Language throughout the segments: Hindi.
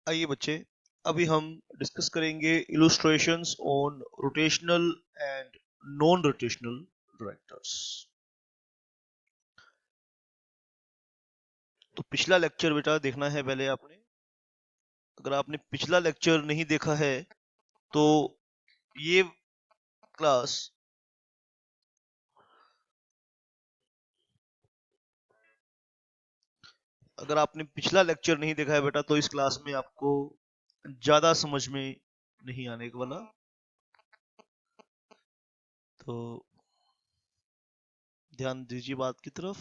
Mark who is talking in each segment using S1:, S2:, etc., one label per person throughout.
S1: आइए बच्चे, अभी हम डिस्कस करेंगे illustrations on rotational and non rotational directors. तो पिछला लेक्चर बेटा देखना है पहले आपने। अगर आपने पिछला लेक्चर नहीं देखा है तो ये क्लास अगर आपने पिछला लेक्चर नहीं देखा है बेटा तो इस क्लास में आपको ज्यादा समझ में नहीं आने वाला। तो ध्यान दीजिए बात की तरफ।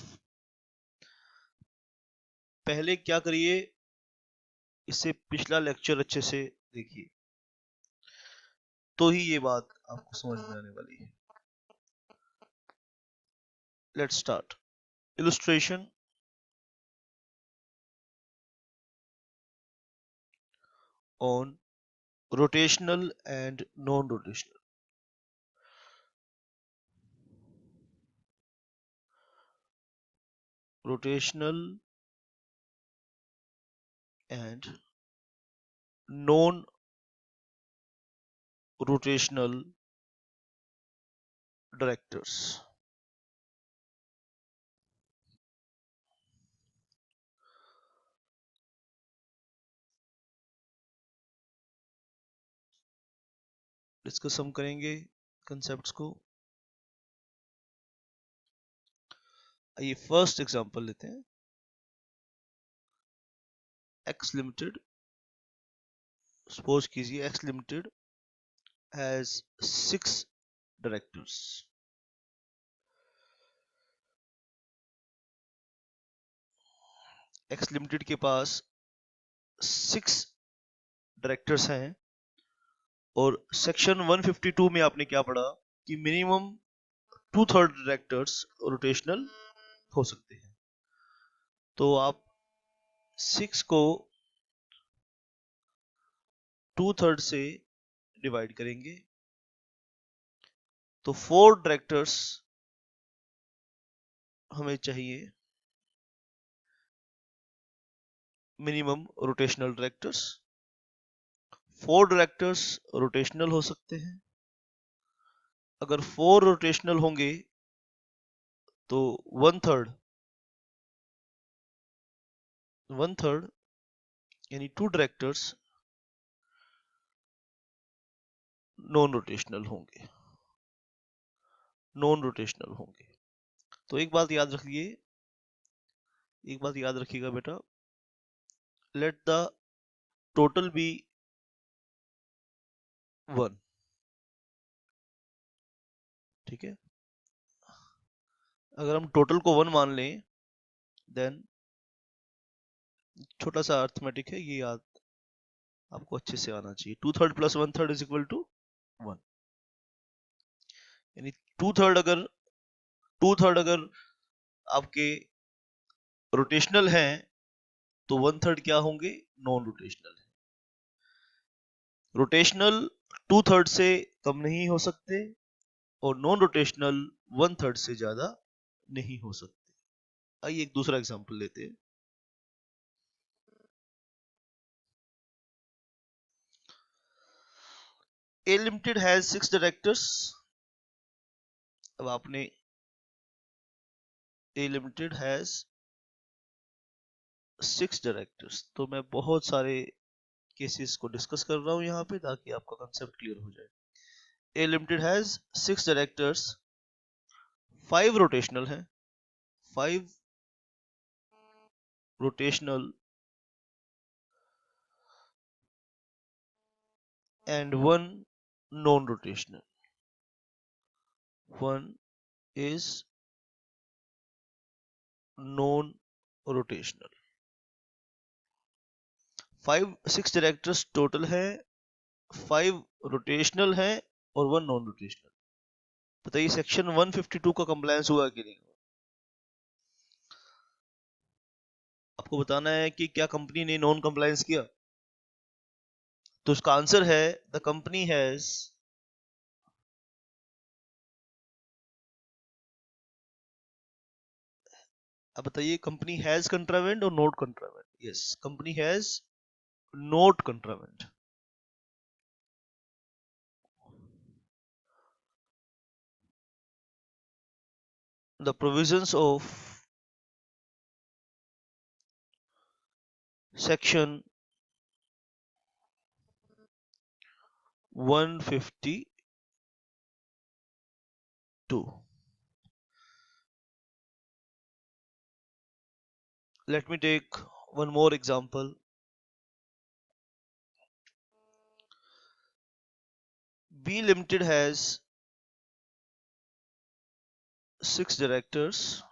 S1: पहले क्या करिए, इससे पिछला लेक्चर अच्छे से देखिए, तो ही ये बात आपको समझ में आने वाली है। Let's start. Illustration on rotational and non-rotational. Rotational and non-rotational directors. Discuss हम करेंगे कंसेप्ट्स को। आइए फर्स्ट एग्जांपल लेते हैं। X लिमिटेड, सपोज कीजिए X limited has 6 directors. X limited के पास 6 डायरेक्टर्स हैं और सेक्शन 152 में आपने क्या पढ़ा कि मिनिमम 2/3 डायरेक्टर्स रोटेशनल हो सकते हैं। तो आप 6 को 2/3 से डिवाइड करेंगे तो 4 डायरेक्टर्स हमें चाहिए, minimum rotational directors. 4 directors rotational हो सकते हैं। अगर 4 रोटेशनल होंगे तो 1/3 यानी 2 डायरेक्टर्स नॉन रोटेशनल होंगे, तो एक बात याद रखिएगा बेटा, लेट द टोटल बी 1। ठीक है, अगर हम टोटल को 1 मान लें देन छोटा सा अर्थमेटिक है, ये याद आपको अच्छे से आना चाहिए। 2/3 प्लस 1/3 इज इक्वल टू 1। यानी 2/3 अगर आपके रोटेशनल हैं तो 1/3 क्या होंगे, नॉन रोटेशनल। रोटेशनल 2/3 से कम नहीं हो सकते और नॉन रोटेशनल 1/3 से ज्यादा नहीं हो सकते। आइए एक दूसरा एग्जांपल लेते हैं। ए लिमिटेड हैज 6 डायरेक्टर्स। अब आपने ए लिमिटेड हैज 6 डायरेक्टर्स, तो मैं बहुत सारे केसेस को डिस्कस कर रहा हूं यहाँ पे ताकि आपका कंसेप्ट क्लियर हो जाए। ए लिमिटेड हैज 6 डायरेक्टर्स, 5 रोटेशनल हैं, 5 rotational and 1 non-rotational. 1 is non-rotational. 6 directors total है, 5 रोटेशनल है और 1 नॉन रोटेशनल। बताइए सेक्शन 152 का कंप्लायंस हुआ कि नहीं? आपको बताना है कि क्या कंपनी ने नॉन कंप्लायंस किया। तो उसका आंसर है द कंपनी हैज अब बताइए कंपनी हैज कंट्रावेंट और not contravened. Yes, company has note contravent. The provisions of section 152. Let me take one more example. B Limited has 6 directors.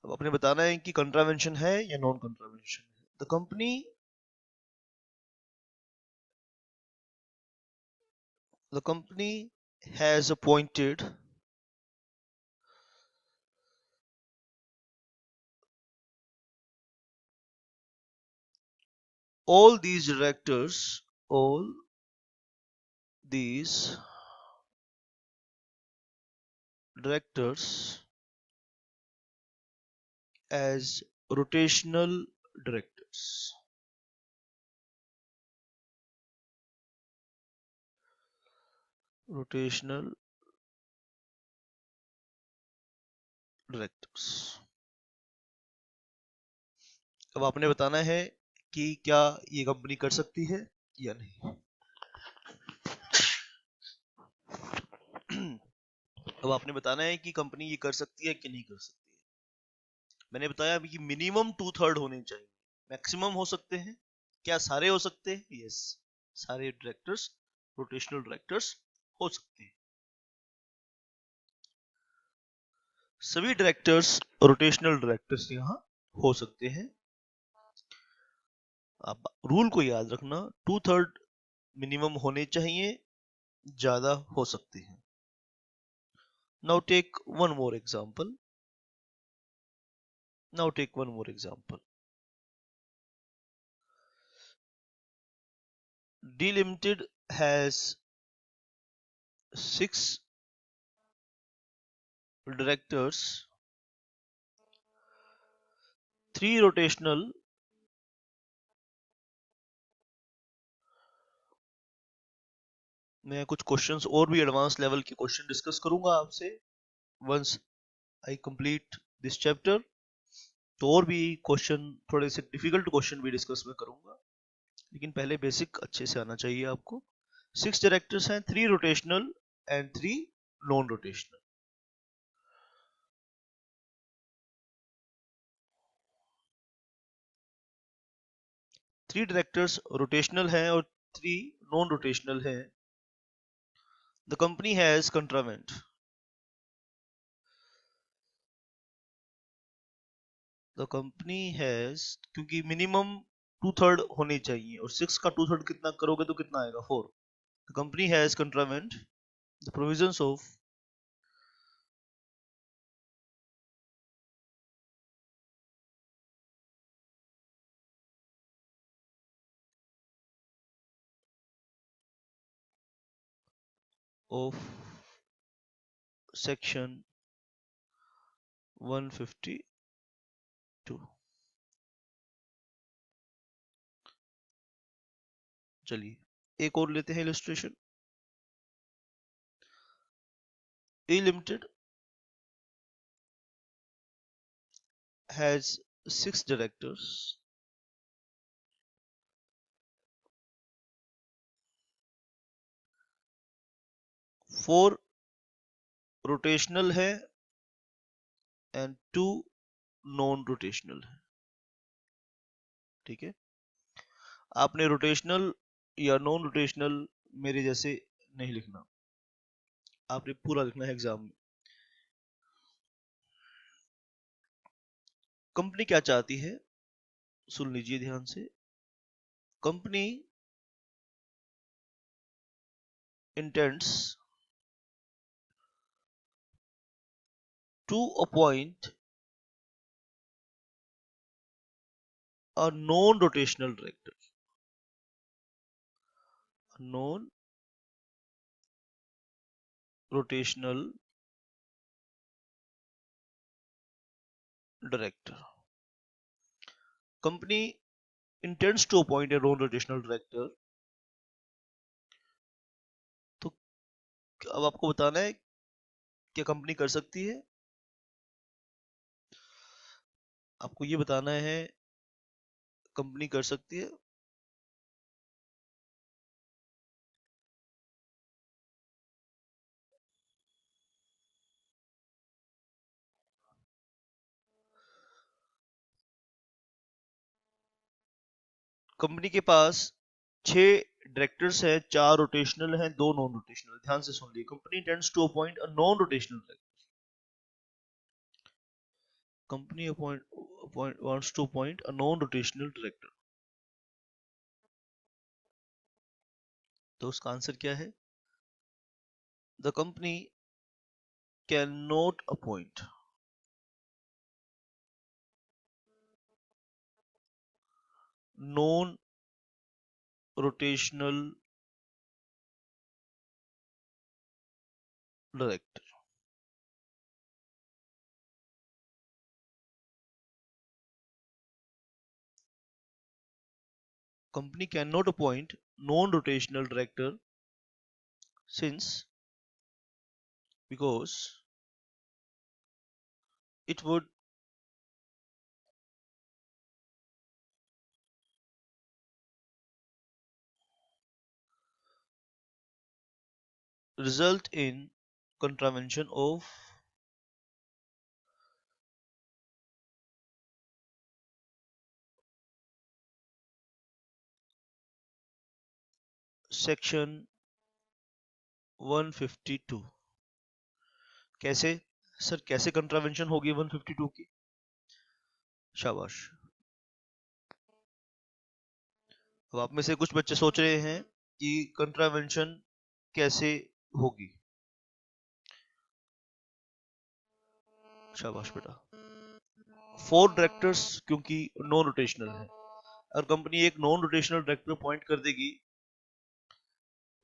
S1: अब आपने बताना है कि कंट्रावेंशन है या नॉन कंट्रावेंशन है. The company has appointed all these directors as rotational directors. Rotational directors. अब आपने बताना है कि क्या ये कंपनी कर सकती है या नहीं. अब आपने बताना है कि कंपनी ये कर सकती है कि नहीं कर सकती है. मैंने बताया अभी कि मिनिमम 2/3 होने चाहिए. मैक्सिमम हो सकते हैं. क्या सारे हो सकते हैं? यस, सारे डायरेक्टर्स रोटेशनल डायरेक्टर्स हो सकते हैं. सभी डायरेक्टर्स रोटेशनल डायरेक्टर्स यहाँ हो सकते हैं. आप रूल को याद रखना, 2/3 मिनिमम होने चाहिए, ज्यादा हो सकते हैं. Now take one more example. D Limited has 6 directors, 3 rotational, मैं कुछ क्वेश्चंस और भी एडवांस लेवल के क्वेश्चन डिस्कस करूंगा आपसे once I complete this chapter. तो और भी क्वेश्चन, थोड़े से डिफिकल्ट क्वेश्चन भी डिस्कस में करूंगा, लेकिन पहले बेसिक अच्छे से आना चाहिए आपको. 6 डायरेक्टर्स हैं, 3 rotational and 3 non rotational. 3 directors rotational हैं और 3 नॉन रोटेशनल हैं. The company has contravened. The company has, क्योंकि मिनिमम 2/3 होनी चाहिए और 6 का 2/3 कितना करोगे तो कितना आएगा? 4. The company has contravened the provisions of section 152. चलिए एक और लेते हैं illustration. A limited has 6 directors, 4 rotational है एंड 2 नॉन रोटेशनल है. ठीक है, आपने रोटेशनल या नॉन रोटेशनल मेरे जैसे नहीं लिखना, आपने पूरा लिखना है एग्जाम में. कंपनी क्या चाहती है, सुन लीजिए ध्यान से. Company intends to appoint a non-rotational director. A non-rotational director. Company intends to appoint a non-rotational director. तो अब आपको बताना है क्या कंपनी कर सकती है। आपको ये बताना है कंपनी कर सकती है। कंपनी के पास 6 डायरेक्टर्स हैं, 4 रोटेशनल हैं, 2 नॉन रोटेशनल। ध्यान से सुन लीजिए, company tends to appoint a non rotational director. Company wants to appoint a non-rotational director। तो उसका आंसर क्या है? The company can not appoint non rotational director. Company cannot appoint non-rotational director since because it would result in contravention of section 152। कैसे सर, कैसे कंट्रावेंशन होगी 152 की? शाबाश। अब आप में से कुछ बच्चे सोच रहे हैं कि कंट्रावेंशन कैसे होगी। शाबाश बेटा। 4 डायरेक्टर्स क्योंकि नॉन रोटेशनल है। अगर कंपनी एक नॉन रोटेशनल डायरेक्टर अपॉइंट कर देगी,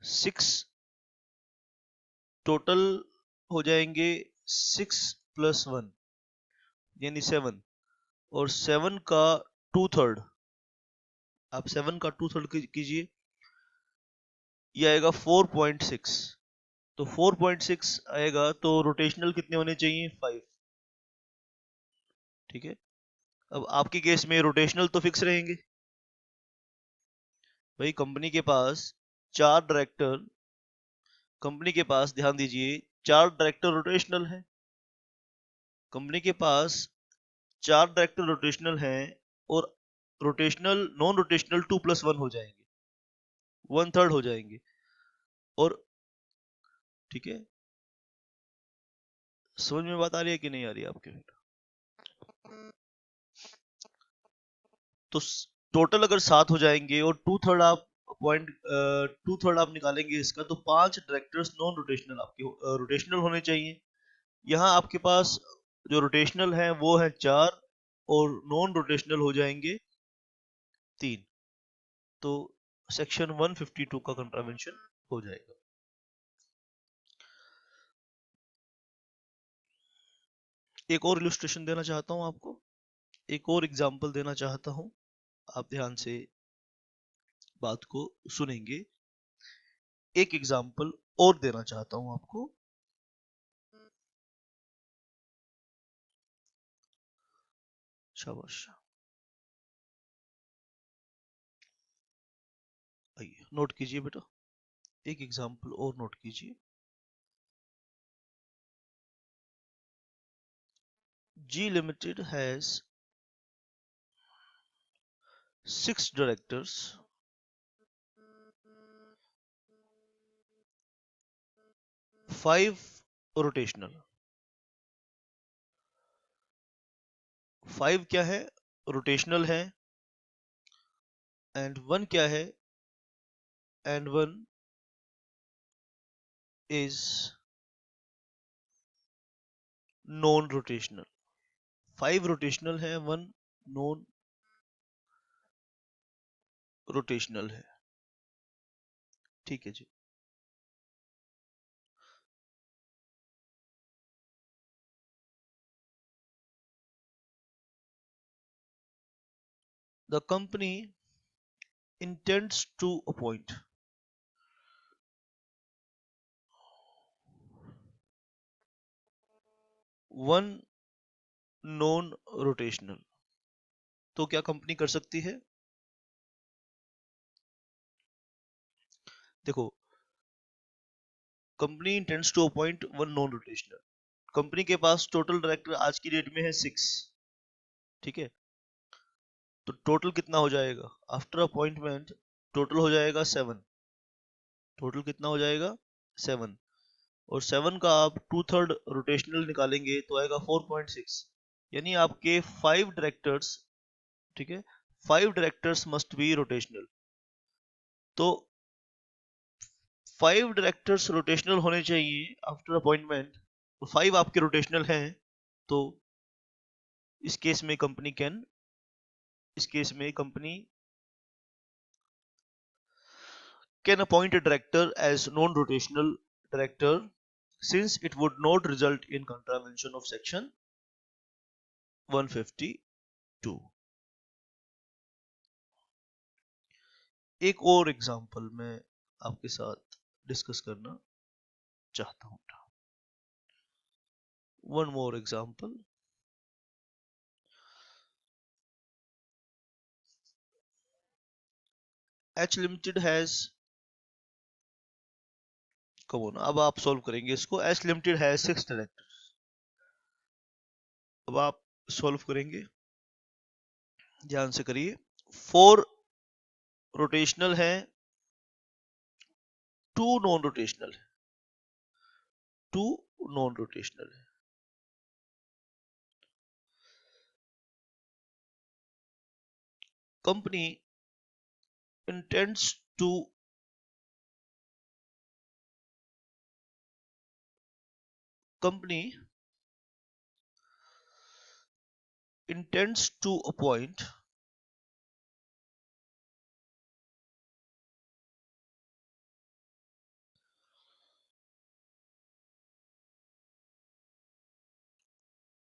S1: 6 टोटल हो जाएंगे, 6 + 1 यानी 7, और 7 का 2/3, आप 7 का 2/3 कीजिए, ये आएगा 4.6। तो 4.6 आएगा तो रोटेशनल कितने होने चाहिए? 5। ठीक है। अब आपके केस में रोटेशनल तो फिक्स रहेंगे भाई। कंपनी के पास 4 डायरेक्टर, कंपनी के पास ध्यान दीजिए 4 डायरेक्टर रोटेशनल है। कंपनी के पास 4 डायरेक्टर रोटेशनल हैं और रोटेशनल नॉन रोटेशनल 2 + 1 हो जाएंगे, 1/3 हो जाएंगे। और ठीक है, समझ में बात आ रही है कि नहीं आ रही है आपके? तो टोटल अगर 7 हो जाएंगे और 2/3 आप पॉइंट 2/3 आप निकालेंगे इसका, तो 5 डायरेक्टर्स नॉन रोटेशनल आपके रोटेशनल होने चाहिए। यहाँ आपके पास जो रोटेशनल है वो है 4 और नॉन रोटेशनल हो जाएंगे 3। तो सेक्शन 152 का कंट्रावेंशन हो जाएगा। एक और इलस्ट्रेशन देना चाहता हूं आपको, एक और एग्जांपल देना चाहता हूं। आप ध्यान से बात को सुनेंगे। एक एग्जांपल और देना चाहता हूं आपको। शाबाश। आइए नोट कीजिए बेटा, एक एग्जांपल और नोट कीजिए। G Limited has 6 directors, 5 rotational। 5 क्या है? रोटेशनल है। एंड 1 क्या है? And 1 is non rotational. 5 rotational है, 1 नॉन रोटेशनल है। ठीक है जी। the company intends to appoint one non rotational, तो क्या कंपनी कर सकती है? देखो, company intends to appoint one non rotational, company के पास टोटल डायरेक्टर आज की डेट में है 6, ठीक है, तो टोटल कितना हो जाएगा आफ्टर अपॉइंटमेंट? टोटल हो जाएगा 7, टोटल कितना हो जाएगा 7, और 7 का आप 2/3 रोटेशनल निकालेंगे तो आएगा 4.6, यानी आपके 5 डायरेक्टर्स, ठीक है, 5 डायरेक्टर्स मस्ट बी रोटेशनल। तो 5 डायरेक्टर्स रोटेशनल होने चाहिए आफ्टर अपॉइंटमेंट, तो 5 आपके रोटेशनल हैं, तो इस केस में company can appoint a director as non rotational director since it would not result in contravention of section 152। एक और एग्जांपल मैं आपके साथ डिस्कस करना चाहता हूं। One more example, H limited has, come on, अब आप सॉल्व करेंगे इसको। H लिमिटेड हैज 6 डायरेक्टर, अब आप सॉल्व करेंगे, ध्यान से करिए। 4 रोटेशनल है, 2 नॉन रोटेशनल है, 2 नॉन रोटेशनल है। Company intends to company intends to appoint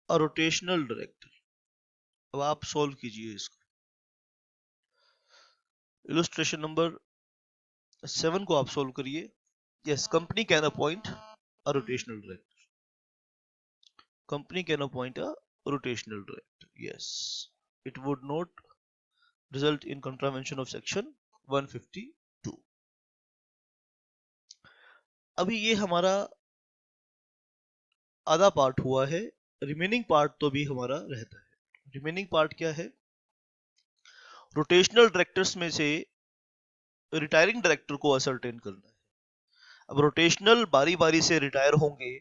S1: a rotational director। अब आप सॉल्व कीजिए इसको, इलस्ट्रेशन नंबर 7 को आप सॉल्व करिए। Yes, company can appoint a rotational director, company can appoint a rotational director, yes, it would not result in contravention of section 152। अभी ये हमारा आधा पार्ट हुआ है, रिमेनिंग पार्ट तो भी हमारा रहता है। रिमेनिंग पार्ट क्या है? रोटेशनल डायरेक्टर्स में से रिटायरिंग डायरेक्टर को असरटेन करना है। अब रोटेशनल बारी बारी से रिटायर होंगे,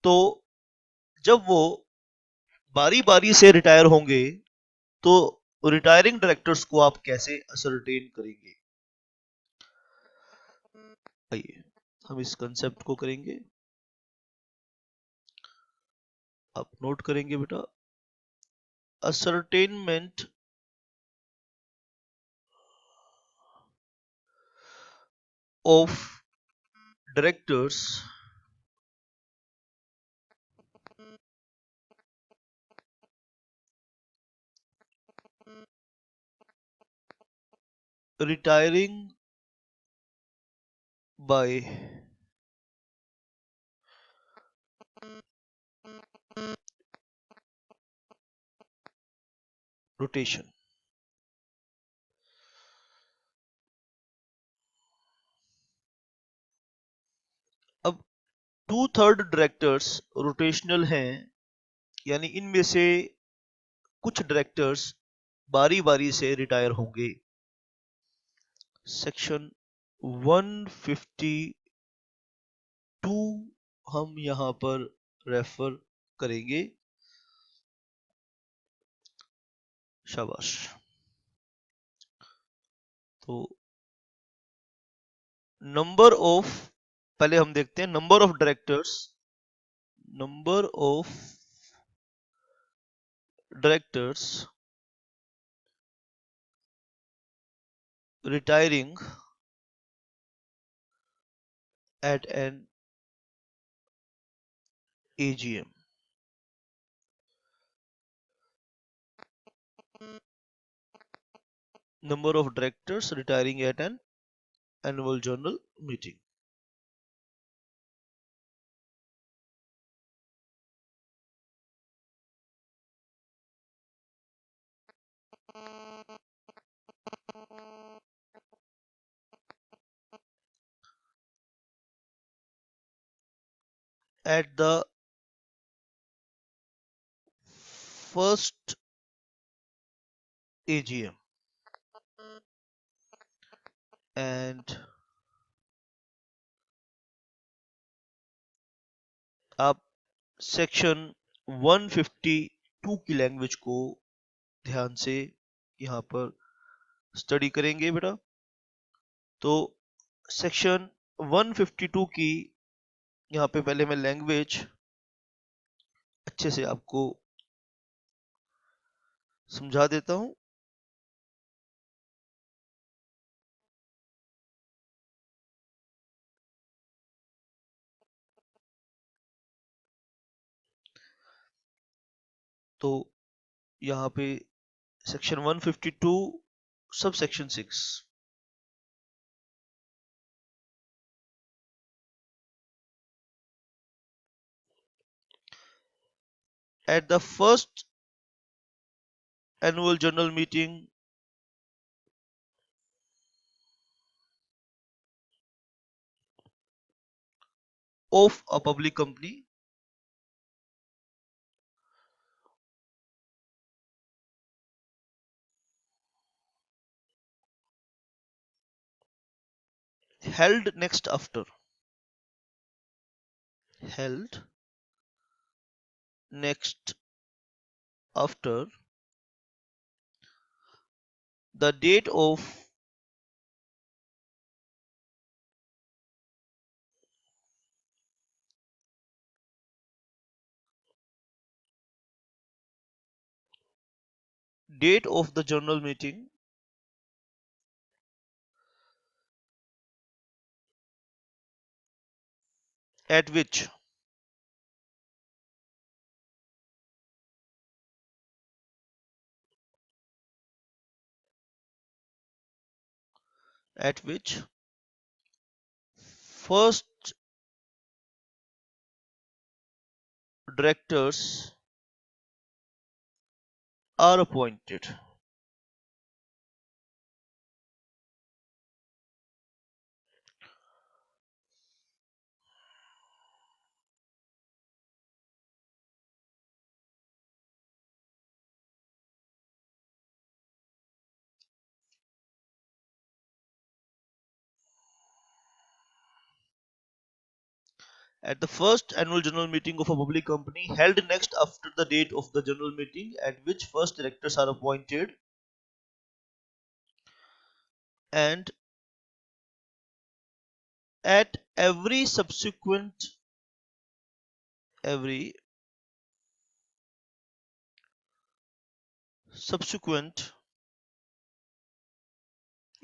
S1: तो जब वो बारी बारी से रिटायर होंगे तो रिटायरिंग डायरेक्टर्स को आप कैसे असरटेन करेंगे? आइए हम इस कंसेप्ट को करेंगे, आप नोट करेंगे बेटा। Ascertainment of directors retiring by rotation। अब 2/3 डायरेक्टर्स रोटेशनल हैं, यानी इनमें से कुछ डायरेक्टर्स बारी बारी से रिटायर होंगे। सेक्शन 152 हम यहां पर रेफर करेंगे। शाबाश। तो नंबर ऑफ, पहले हम देखते हैं number of directors, number of directors retiring at an AGM। number of directors retiring at an annual general meeting. At the first AGM, and आप सेक्शन 152 की लैंग्वेज को ध्यान से यहाँ पर स्टडी करेंगे बेटा। तो सेक्शन 152 की यहाँ पे पहले मैं लैंग्वेज अच्छे से आपको समझा देता हूँ। तो यहाँ पे section 152 sub section 6, at the first annual general meeting of a public company, held next after the date of the general meeting at which first directors are appointed. At the first annual general meeting of a public company held next after the date of the general meeting at which first directors are appointed, and at every subsequent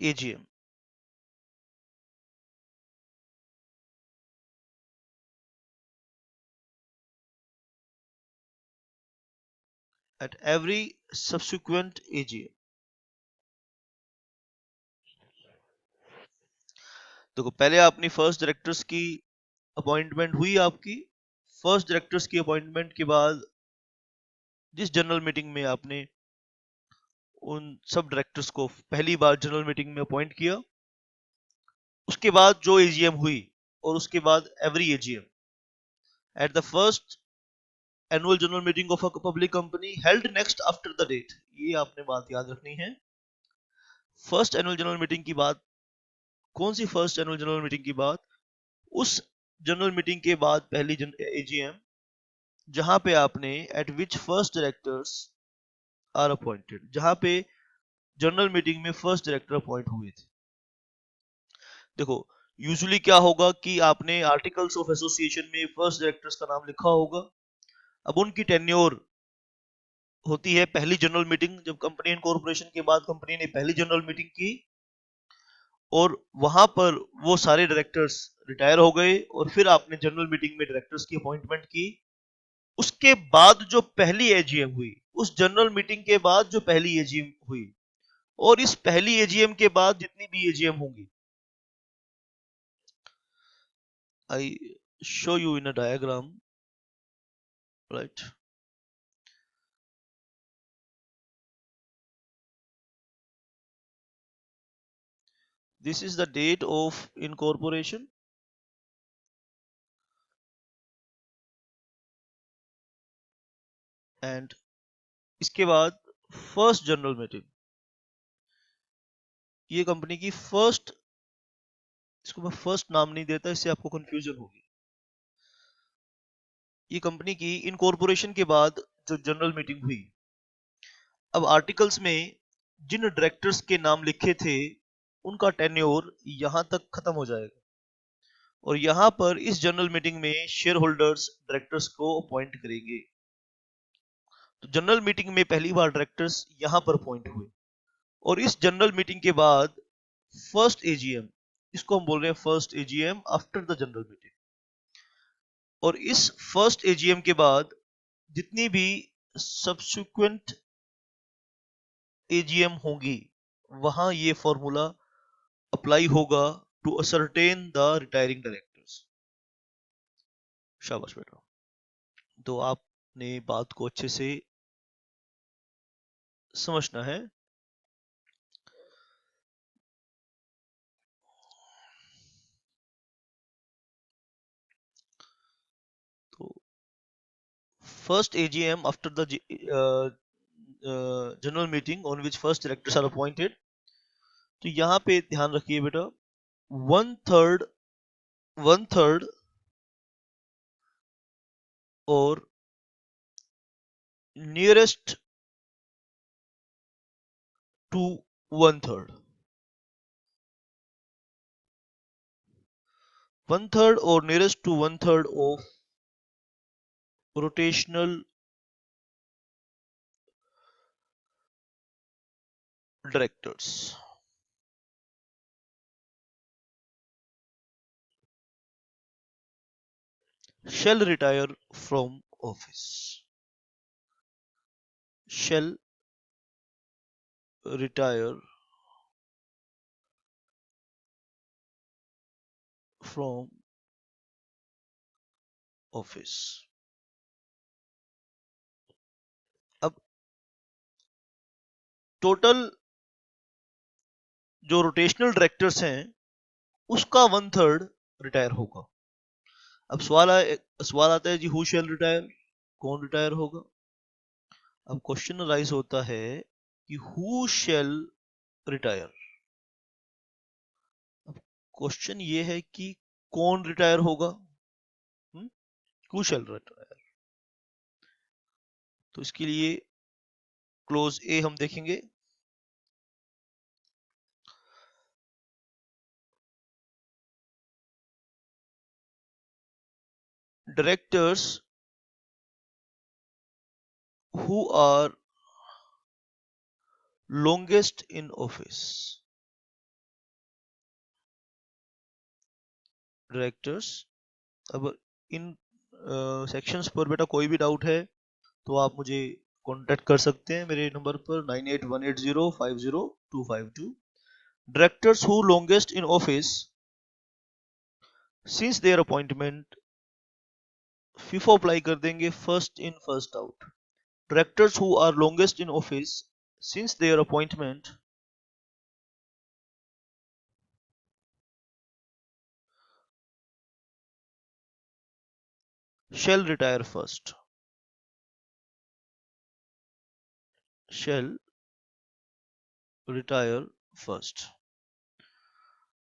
S1: AGM. At every subsequent AGM. देखो पहले अपनी फर्स्ट डायरेक्टर्स की अपॉइंटमेंट हुई, आपकी फर्स्ट डायरेक्टर्स की अपॉइंटमेंट के बाद जिस जनरल मीटिंग में आपने उन सब डायरेक्टर्स को पहली बार जनरल मीटिंग में अपॉइंट किया, उसके बाद जो एजीएम हुई और उसके बाद every AGM at the first annual general meeting of a public company held next after the date, ये आपने बात याद रखनी है। फर्स्ट एनुअल जनरल मीटिंग की बात, कौन सी फर्स्ट एनुअल जनरल मीटिंग की बात? उस जनरल मीटिंग के बाद पहली एजीएम जहां पे आपने at which first directors are appointed, जहां पे जनरल मीटिंग में फर्स्ट डायरेक्टर अपॉइंट हुए थे। देखो यूजुअली क्या होगा कि आपने आर्टिकल्स ऑफ एसोसिएशन में फर्स्ट डायरेक्टर्स का नाम लिखा होगा। अब उनकी टेन्योर होती है पहली जनरल मीटिंग, जब कंपनी इनकॉर्पोरेशन के बाद कंपनी ने पहली जनरल मीटिंग की और वहां पर वो सारे डायरेक्टर्स रिटायर हो गए और फिर आपने जनरल मीटिंग में डायरेक्टर्स की अपॉइंटमेंट की। उसके बाद जो पहली एजीएम हुई, उस जनरल मीटिंग के बाद जो पहली एजीएम हुई, और इस पहली एजीएम के बाद जितनी भी एजीएम होंगी, I show you in a diagram, right. This is the date of incorporation and इसके बाद फर्स्ट जनरल मीटिंग, ये कंपनी की फर्स्ट, इसको मैं फर्स्ट नाम नहीं देता, इससे आपको कंफ्यूजन होगी। ये कंपनी की इनकॉर्पोरेशन के बाद जो जनरल मीटिंग हुई, अब आर्टिकल्स में जिन डायरेक्टर्स के नाम लिखे थे उनका टेन्योर यहां तक खत्म हो जाएगा, और यहां पर इस जनरल मीटिंग में शेयर होल्डर्स डायरेक्टर्स को अपॉइंट करेंगे। तो जनरल मीटिंग में पहली बार डायरेक्टर्स यहां पर अपॉइंट हुए, और इस जनरल मीटिंग के बाद फर्स्ट एजीएम, इसको हम बोल रहे हैं first AGM after the general meeting, और इस फर्स्ट एजीएम के बाद जितनी भी सब्सिक्वेंट एजीएम होंगी वहां ये फॉर्मूला अप्लाई होगा to ascertain the retiring directors. शाबाश बेटा। तो आपने बात को अच्छे से समझना है। तो first AGM after the general meeting on which first directors are appointed, तो यहां पे ध्यान रखिए बेटा, वन थर्ड और नियरेस्ट टू वन थर्ड, और nearest to one third of rotational directors shall retire from office, shall retire from office। अब टोटल जो रोटेशनल डायरेक्टर्स हैं उसका वन थर्ड रिटायर होगा। अब सवाल आता है जी, हु शैल रिटायर, कौन रिटायर होगा। अब क्वेश्चन राइज होता है कि हु शैल रिटायर। अब क्वेश्चन ये है कि कौन रिटायर होगा, हु शैल रिटायर। तो इसके लिए क्लोज ए हम देखेंगे। Directors who are longest in office, directors. अब इन सेक्शंस पर बेटा कोई भी डाउट है तो आप मुझे कांटेक्ट कर सकते हैं मेरे नंबर पर 9818050252। Directors who longest in office since their appointment, FIFO apply कर देंगे first in first out. Directors who are longest in office since their appointment shall retire first, shall retire first।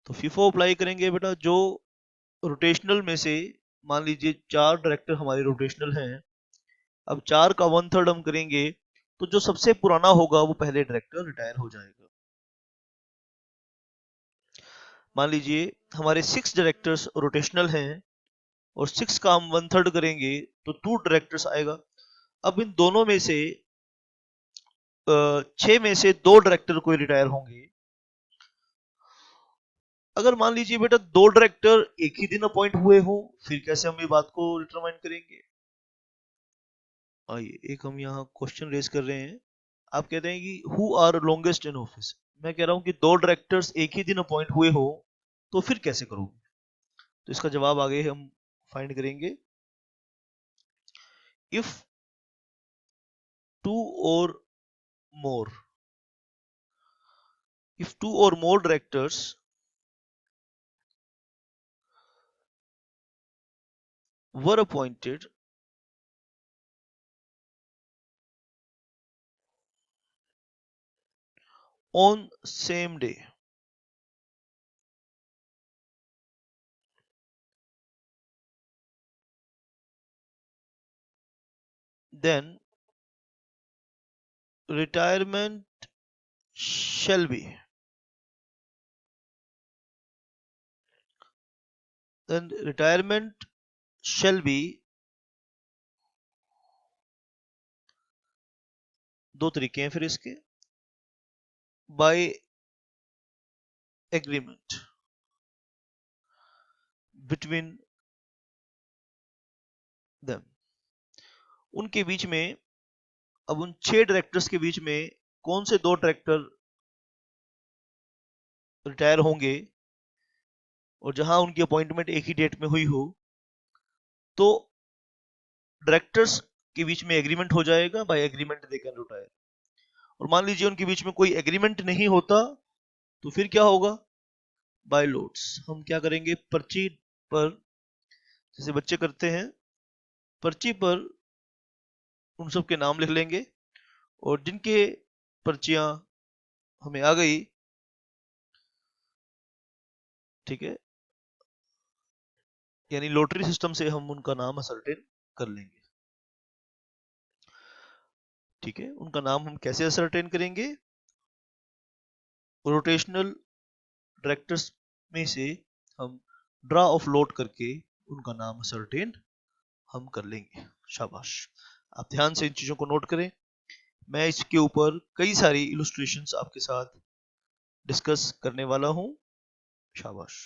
S1: तो फीफो अप्लाई करेंगे बेटा, जो रोटेशनल में से मान लीजिए 4 डायरेक्टर हमारे रोटेशनल हैं, अब 4 का वन थर्ड हम करेंगे तो जो सबसे पुराना होगा वो पहले डायरेक्टर रिटायर हो जाएगा। मान लीजिए हमारे 6 डायरेक्टर्स रोटेशनल हैं और 6 का हम वन थर्ड करेंगे तो 2 डायरेक्टर्स आएगा। अब इन दोनों में से 6 में से 2 डायरेक्टर कोई रिटायर होंगे। अगर मान लीजिए बेटा 2 डायरेक्टर एक ही दिन अपॉइंट हुए हो, फिर कैसे हम ये बात को डिटरमाइन करेंगे। आइए एक हम यहाँ क्वेश्चन रेज कर रहे हैं। आप कहते हैं कि who are longest in office, मैं कह रहा हूं कि 2 डायरेक्टर्स एक ही दिन अपॉइंट हुए हो तो फिर कैसे करोगे? तो इसका जवाब आगे हम फाइंड करेंगे। If 2 or more, if 2 or more directors were appointed on same day, then retirement shall be, then retirement shall be, दो तरीके हैं फिर इसके, by agreement between them, उनके बीच में। अब उन 6 डायरेक्टर्स के बीच में कौन से 2 डायरेक्टर रिटायर होंगे और जहां उनकी अपॉइंटमेंट एक ही डेट में हुई हो, तो डायरेक्टर्स के बीच में एग्रीमेंट हो जाएगा, by agreement they can retire. और मान लीजिए उनके बीच में कोई एग्रीमेंट नहीं होता, तो फिर क्या होगा? By lots. हम क्या करेंगे, पर्ची पर, जैसे बच्चे करते हैं, पर्ची पर उन सब के नाम लिख लेंगे, और जिनके पर्चियां हमें आ गई, ठीक है, यानी लॉटरी सिस्टम से हम उनका नाम असर्टेन कर लेंगे। ठीक है, उनका नाम हम कैसे असर्टेन करेंगे? रोटेशनल डायरेक्टर्स में से हम ड्रा ऑफ लोट करके उनका नाम असर्टेन हम कर लेंगे। शाबाश, आप ध्यान से इन चीजों को नोट करें। मैं इसके ऊपर कई सारी इलस्ट्रेशंस आपके साथ डिस्कस करने वाला हूं। शाबाश।